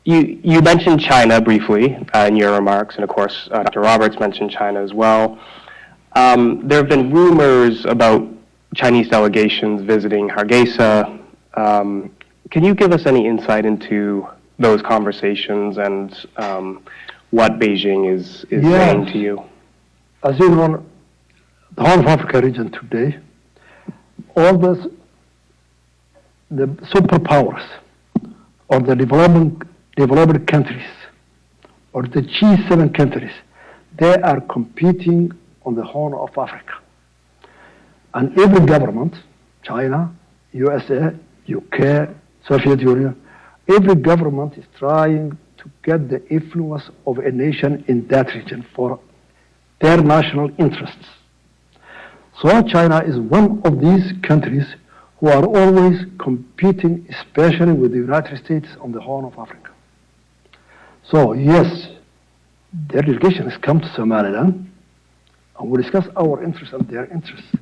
You mentioned China briefly in your remarks, and of course, Dr. Roberts mentioned China as well. There have been rumors about Chinese delegations visiting Hargeisa. Can you give us any insight into those conversations and what Beijing is saying to you? As you know, the Horn of Africa region today, all the superpowers or the developed countries or the G7 countries, they are competing on the Horn of Africa. And every government, China, USA, UK, Soviet Union, every government is trying to get the influence of a nation in that region for their national interests. So China is one of these countries who are always competing, especially with the United States on the Horn of Africa. So yes, their delegation has come to Somaliland, and we discuss our interests and their interests.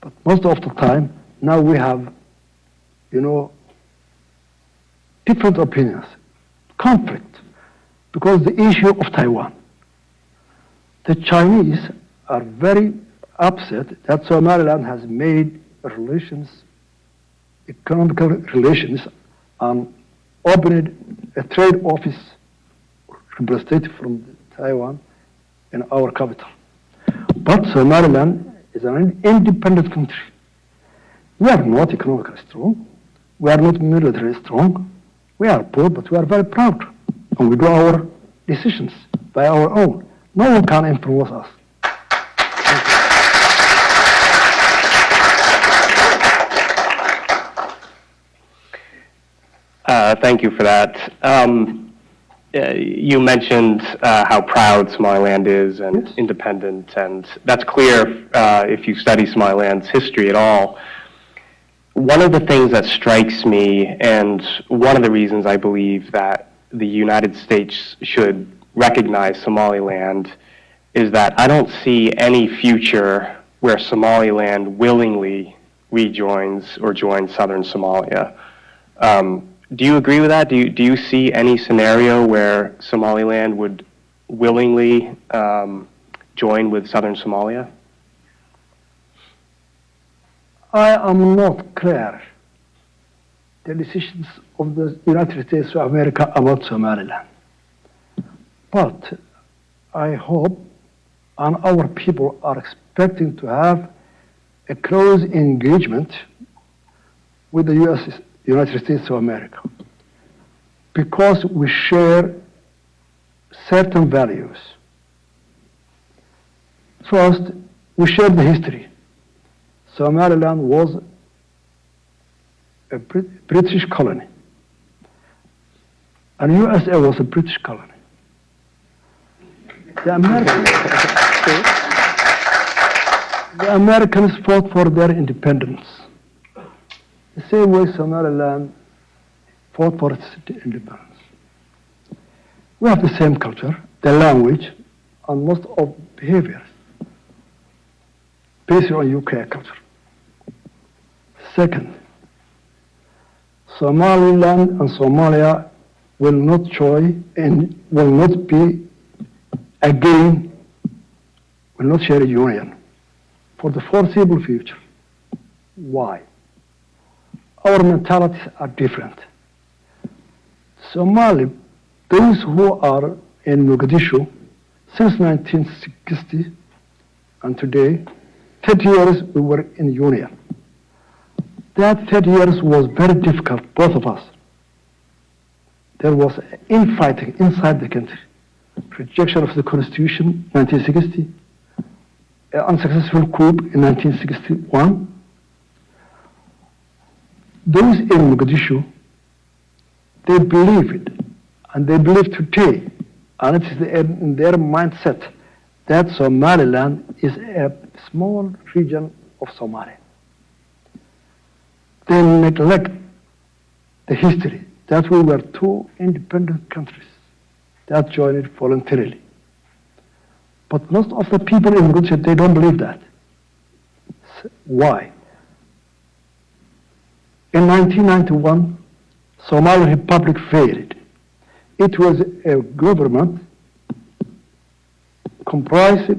But most of the time, now we have, different opinions, conflict, because the issue of Taiwan. The Chinese are very upset that Somaliland has made economical relations, and opened a trade office representative from Taiwan in our capital. But Somaliland is an independent country. We are not economically strong. We are not militarily strong. We are poor, but we are very proud. And we do our decisions by our own. No one can influence us. Thank you for that. You mentioned how proud Somaliland is and yes. independent, and that's clear if you study Somaliland's history at all. One of the things that strikes me, and one of the reasons I believe that the United States should recognize Somaliland, is that I don't see any future where Somaliland willingly rejoins or joins southern Somalia. Do you agree with that? Do you see any scenario where Somaliland would willingly join with southern Somalia? I am not clear the decisions of the United States of America about Somaliland. But I hope, and our people are expecting to have a close engagement with the United States of America, because we share certain values. First, we share the history. Somaliland was a British colony, and USA was a British colony. The Americans fought for their independence. The same way Somaliland fought for its independence. We have the same culture, the language, and most of behaviors based on UK culture. Second, Somaliland and Somalia will not join and will not be again, will not share a union for the foreseeable future. Why? Our mentalities are different. Somali, those who are in Mogadishu since 1960 and today, 30 years we were in union. That 30 years was very difficult, both of us. There was infighting inside the country. Rejection of the Constitution, 1960. An unsuccessful coup in 1961. Those in Mogadishu, they believe it, and they believe today, and it is in their mindset that Somaliland is a small region of Somalia. They neglect the history that we were two independent countries that joined voluntarily. But most of the people in Mogadishu, they don't believe that. Why? In 1991, Somali Republic failed. it was a government composed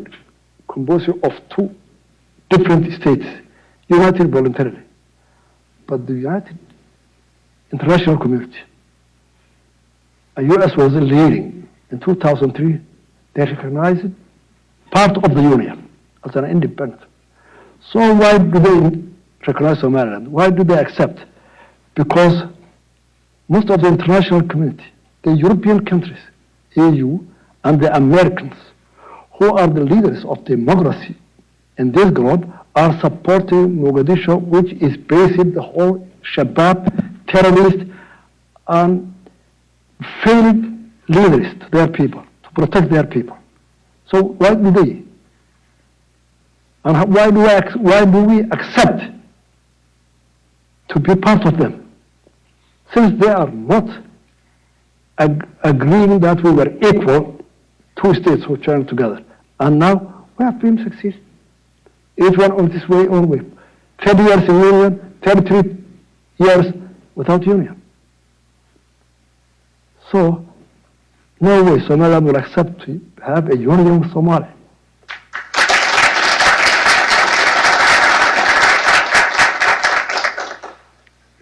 of two different states, united voluntarily. But the United International Community, the U.S. was leading. In 2003, they recognized part of the Union as an independent. So why do they recognize Somaliland? Why do they accept? Because most of the international community, the European countries, EU, and the Americans, who are the leaders of democracy in this globe, are supporting Mogadishu, which is based the whole Shabab terrorist and failed leaders to their people, to protect their people. So why do they? And why do we accept to be part of them? Since they are not agreeing that we were equal, two states who joined together. And now we have been succeeding. Each one on this way, own way. 30 years in union, 33 years without union. So, no way Somaliland will accept to have a union with Somalia.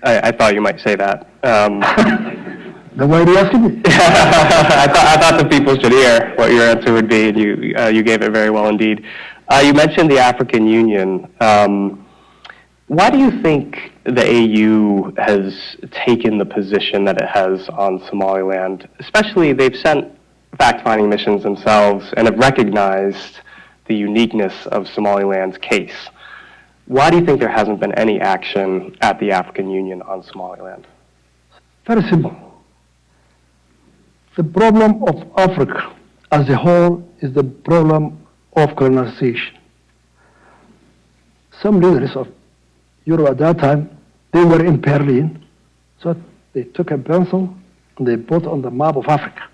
I thought you might say that. Then why are you asking me? I thought the people should hear what your answer would be, and you gave it very well indeed. You mentioned the African Union. Why do you think the AU has taken the position that it has on Somaliland? Especially, they've sent fact-finding missions themselves and have recognized the uniqueness of Somaliland's case. Why do you think there hasn't been any action at the African Union on Somaliland? Very simple. The problem of Africa as a whole is the problem of colonization. Some leaders of Europe at that time, they were in Berlin, so they took a pencil and they put on the map of Africa.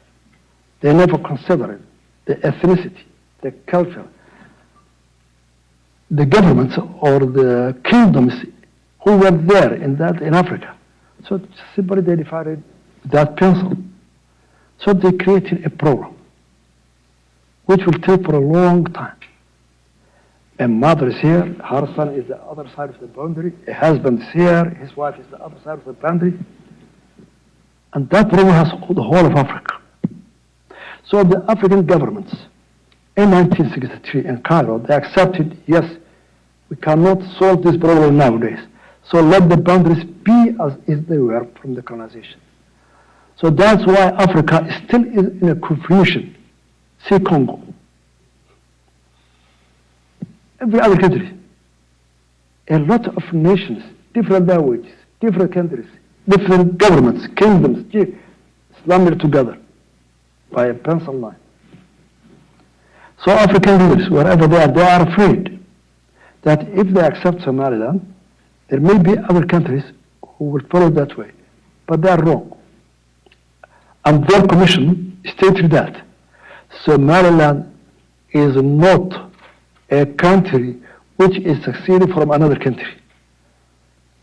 They never considered the ethnicity, the culture, the governments or the kingdoms who were there in Africa. So simply they divided that pencil. So they created a problem which will take for a long time. A mother is here, her son is the other side of the boundary, a husband is here, his wife is the other side of the boundary. And that problem has the whole of Africa. So the African governments in 1963 in Cairo, they accepted, yes, we cannot solve this problem nowadays. So let the boundaries be as is they were from the colonization. So that's why Africa still is in a confusion. See Congo. Every other country. A lot of nations, different languages, different countries, different governments, kingdoms, slammed together by a pencil line. So African leaders, wherever they are afraid that if they accept Somaliland, there may be other countries who will follow that way. But they are wrong. And their commission stated that Somaliland is not a country which is succeeding from another country.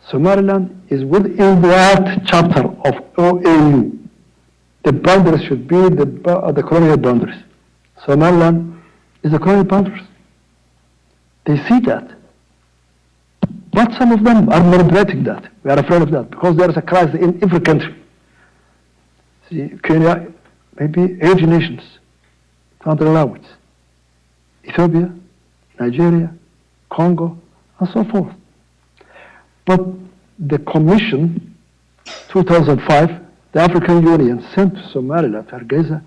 Somaliland is within that chapter of OAU. The boundaries should be the colonial boundaries. Somaliland is the colonial boundaries. They see that. But some of them are manipulating that. We are afraid of that because there is a crisis in every country. See, Kenya, maybe 80 nations can't allow it. Ethiopia, Nigeria, Congo, and so forth. But the Commission, 2005, the African Union sent to Somaliland, Hargeisa,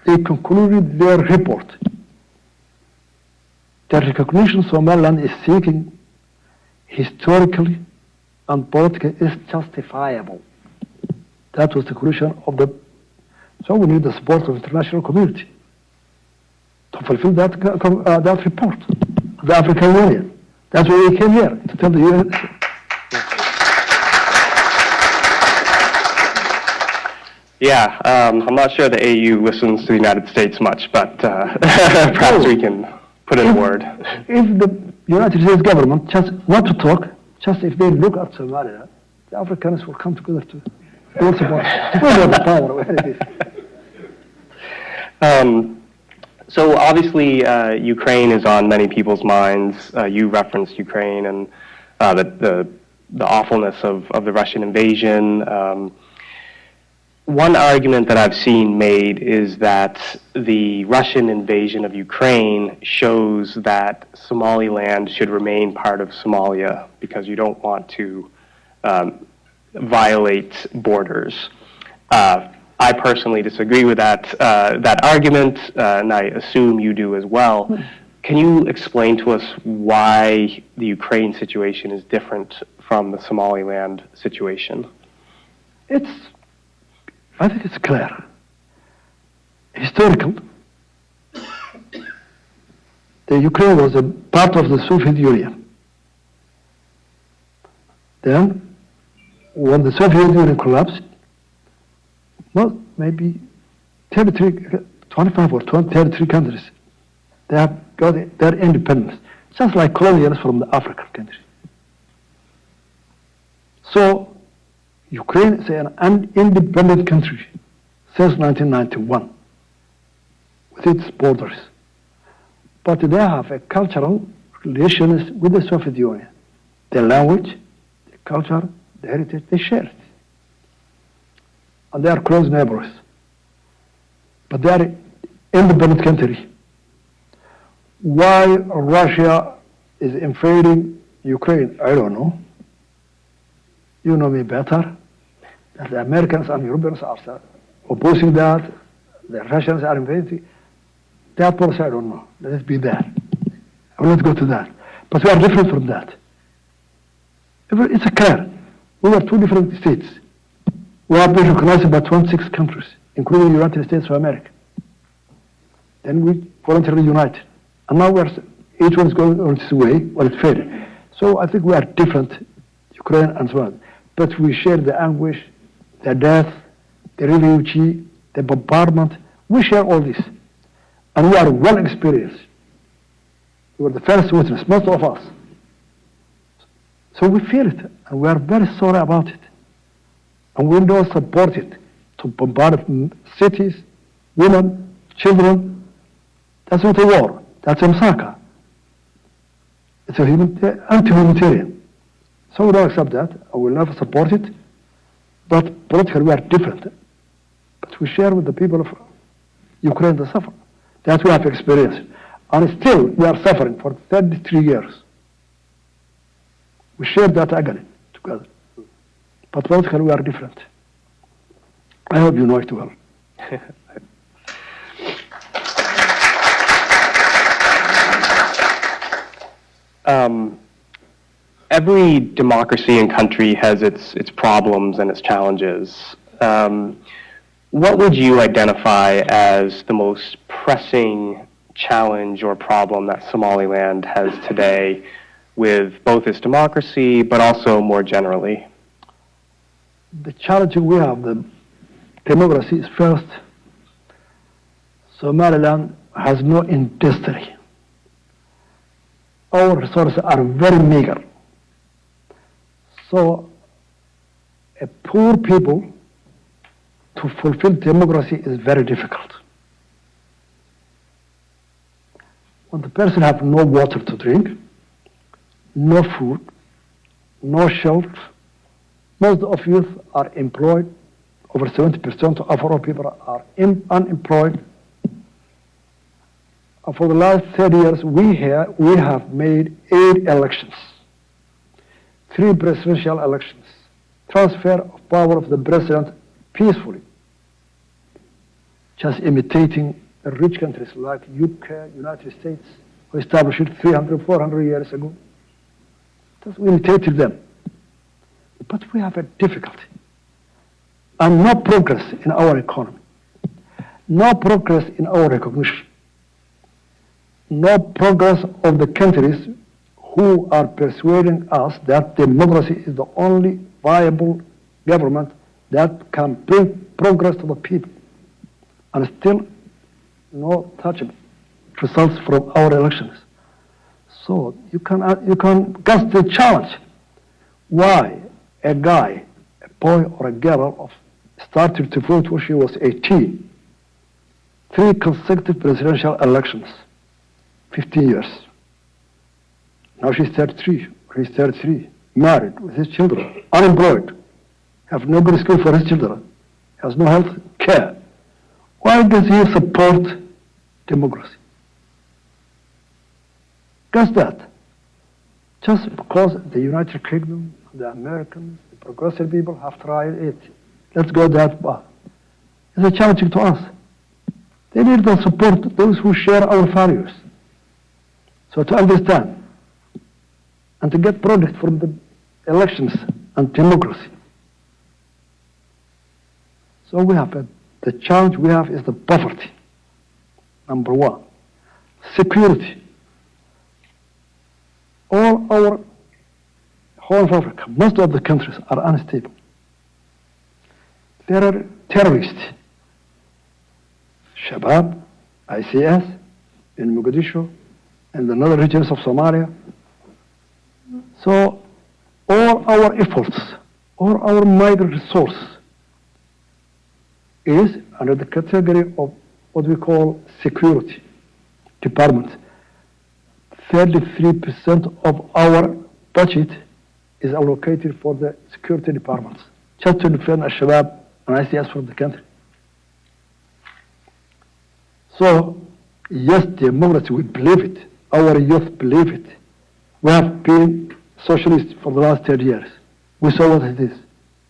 they concluded their report. The recognition Somaliland is seeking historically and politically is justifiable. That was the conclusion of the... So we need the support of the international community to fulfill that report, the African Union. That's why we came here, to tell the UN. Yeah, I'm not sure the AU listens to the United States much, but perhaps we can put in a word. If the United States government just want to talk, just if they look at Somalia, the Africans will come together too. Don't support it. We know the power where it is. So obviously, Ukraine is on many people's minds. You referenced Ukraine and the awfulness of the Russian invasion. One argument that I've seen made is that the Russian invasion of Ukraine shows that Somaliland should remain part of Somalia because you don't want to violate borders. I personally disagree with that argument, and I assume you do as well. Can you explain to us why the Ukraine situation is different from the Somaliland situation? I think it's clear. Historical. The Ukraine was a part of the Soviet Union. Then, when the Soviet Union collapsed, well, maybe 25 or 33 countries, they have got their independence, just like colonials from the African countries. So, Ukraine is an independent country since 1991 with its borders. But they have a cultural relations with the Soviet Union. The language, the culture, the heritage, they share it. And they are close neighbors. But they are an independent country. Why Russia is invading Ukraine, I don't know. You know me better. The Americans and Europeans are opposing that. The Russians are invading. That policy, I don't know. Let it be there. I will not go to that. But we are different from that. It's a clear. We are two different states. We have been recognized by 26 countries, including the United States of America. Then we voluntarily united. And now each one is going on its way, well, it's fair. So I think we are different, Ukraine and so on. But we share the anguish, the death, the refugee, the bombardment. We share all this. And we are well experienced. We were the first witness, most of us. So we feel it, and we are very sorry about it. And we don't support it to bombard cities, women, children. That's not a war. That's a massacre. It's anti-humanitarian. So we don't accept that. I will never support it. But politically we are different. But we share with the people of Ukraine the suffering. That we have experienced. And still we are suffering for 33 years. We share that agony together. But politically we are different. I hope you know it well. Every democracy and country has its problems and its challenges. What would you identify as the most pressing challenge or problem that Somaliland has today with both its democracy but also more generally? The challenge we have, the democracy is first. Somaliland has no industry. Our resources are very meager. So, a poor people to fulfill democracy is very difficult. When the person has no water to drink, no food, no shelter, most of youth are employed. Over 70% of our people are unemployed. And for the last 30 years, we have made 8 elections. 3 presidential elections, transfer of power of the president peacefully, just imitating the rich countries like UK, United States, who established it 300, 400 years ago. We imitated them. But we have a difficulty. And no progress in our economy. No progress in our recognition. No progress of the countries who are persuading us that democracy is the only viable government that can bring progress to the people. And still, no touchable results from our elections. So you can guess the challenge. Why a guy, a boy or a girl of started to vote when she was 18. 3 consecutive presidential elections, 15 years. Now she's 33, he's 33, married with his children, unemployed, have no good school for his children, has no health care. Why does he support democracy? Guess that. Just because the United Kingdom, the Americans, the progressive people have tried it. Let's go that far. It's a challenge to us. They need to support those who share our values. So to understand and to get product from the elections and democracy. So we have the challenge we have is the poverty. Number 1. Security. All our Horn of Africa, most of the countries are unstable. There are terrorists, Shabab, ICS, in Mogadishu, and the northern regions of Somalia. So all our efforts, all our migrant resource is under the category of what we call security department. 33% of our budget is allocated for the security departments, just to defend Al-Shabaab and ICS from the country. So, yes, democracy, we believe it. Our youth believe it. We have been socialists for the last 30 years. We saw what it is.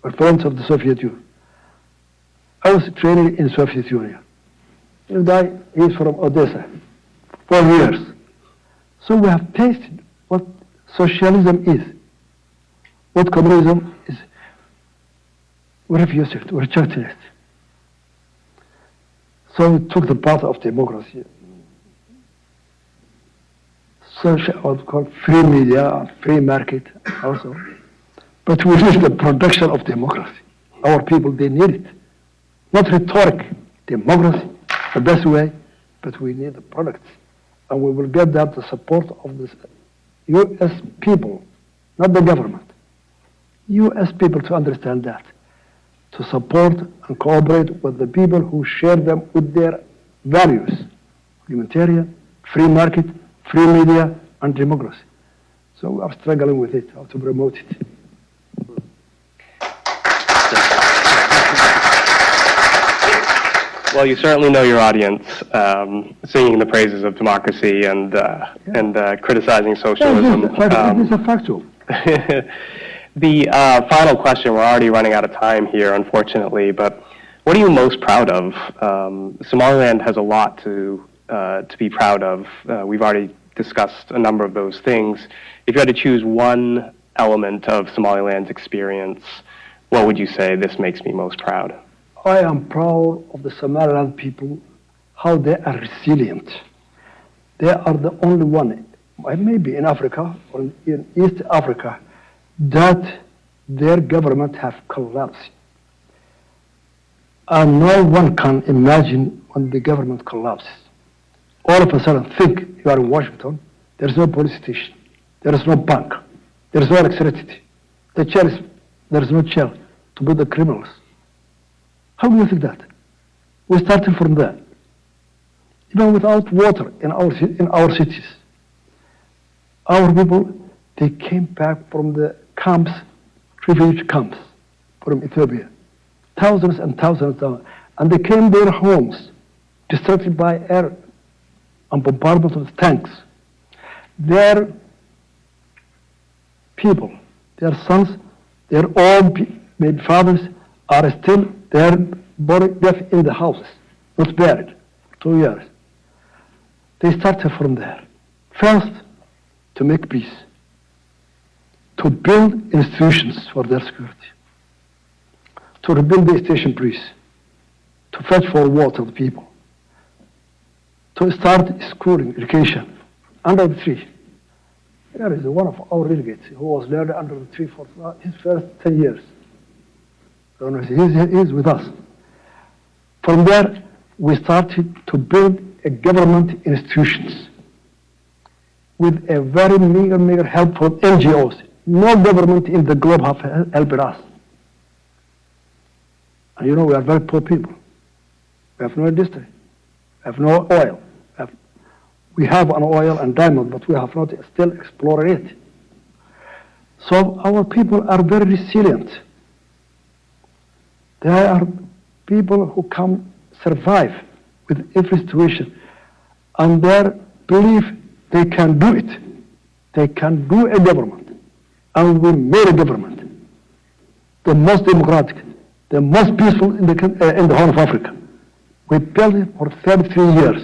We're friends of the Soviet Union. I was training in Soviet Union. This guy is from Odessa, 4 years. So we have tasted what socialism is, what communism is. We refused it, we rejected it. So we took the path of democracy. Social, what we call free media, free market also. But we need the production of democracy. Our people, they need it. Not rhetoric, democracy, the best way, but we need the products. And we will get that the support of the U.S. people, not the government. U.S. people to understand that, to support and cooperate with the people who share them with their values, humanitarian, free market, free media, and democracy. So we are struggling with it, how to promote it. Well, you certainly know your audience, singing the praises of democracy and criticizing socialism. It is a factual. The final question, we're already running out of time here, unfortunately, but what are you most proud of? Somaliland has a lot to be proud of. We've already discussed a number of those things. If you had to choose one element of Somaliland's experience, what would you say this makes me most proud? I am proud of the Somaliland people, how they are resilient. They are the only one, maybe in Africa or in East Africa, that their government have collapsed. And no one can imagine when the government collapses. All of a sudden, think you are in Washington, there is no police station, there is no bank, there is no electricity, there is no jail to put the criminals. How do you think that? We started from there. Even without water in our cities. Our people, they came back from the camps, refugee camps from Ethiopia. Thousands and thousands of them. And they came their homes, destructed by air and bombardment of tanks. Their people, their sons, their own maybe fathers are still there, buried dead in the houses, not buried, 2 years. They started from there. First, to make peace, to build institutions for their security, to rebuild the station police, to fetch for water the people, to start schooling, education, under the tree. There is one of our delegates who was there under the tree for his first 10 years. He's with us. From there, we started to build a government institutions with a very meager help from NGOs. No government in the globe have helped us. And you know, we are very poor people. We have no industry. We have no oil. We have an oil and diamond, but we have not still explored it. So our people are very resilient. They are people who can survive with every situation. And their belief they can do it. They can do a government. And we made a government. The most democratic, the most peaceful in the Horn of Africa. We built it for 33 years.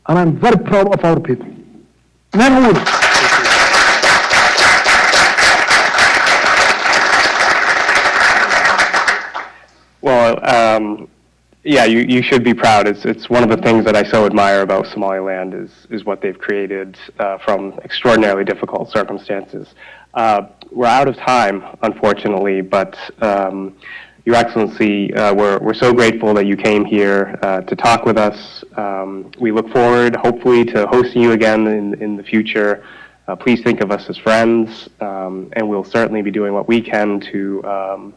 And I'm very proud of our people. Men and women. Well, yeah, you should be proud. It's one of the things that I so admire about Somaliland is what they've created from extraordinarily difficult circumstances. We're out of time, unfortunately, but Your Excellency, we're so grateful that you came here to talk with us. We look forward, hopefully, to hosting you again in the future. Please think of us as friends, and we'll certainly be doing what we can to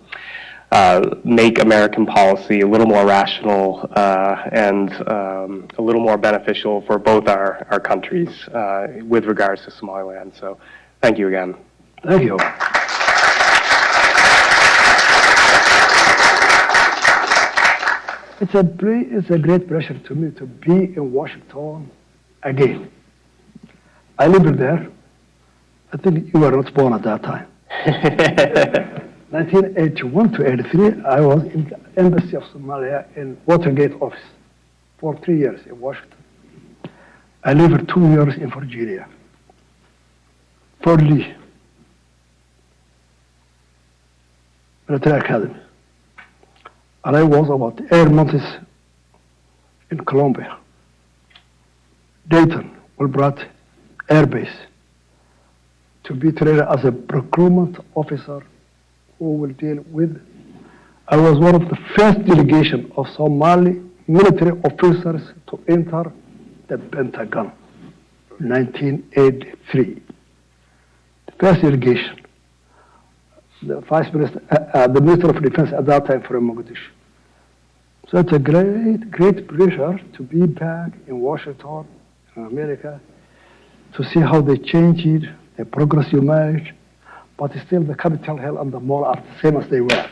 make American policy a little more rational and a little more beneficial for both our countries with regards to Somaliland. So thank you again. Thank you. It's a great pleasure to me to be in Washington again. I lived there. I think you were not born at that time. 1981 to 83, I was in the Embassy of Somalia in Watergate office for 3 years in Washington. I lived 2 years in Virginia, Fort Lee, Military Academy. And I was about 8 months in Colombia, Dayton, Wilbraham Air Base, to be trained as a procurement officer who will deal with. I was one of the first delegation of Somali military officers to enter the Pentagon, 1983. The first delegation. The Vice Minister, the Minister of Defense at that time from Mogadishu. So it's a great pleasure to be back in Washington, in America, to see how they changed, the progress you made, but still the Capitol Hill and the mall are the same as they were.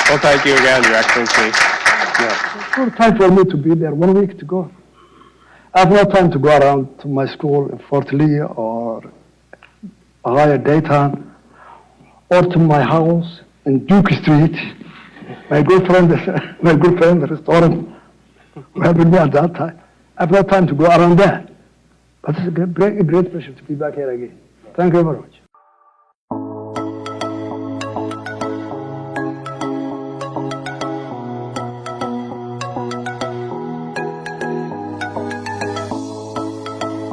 Well, thank you again, Your Excellency. Yeah. It's no time for me to be there, 1 week to go. I have no time to go around to my school in Fort Lee or Ohio Dayton, or to my house in Duke Street. My good friend, the restaurant, who helped me at that time. I have no time to go around there. But it's a great pleasure to be back here again. Thank you very much.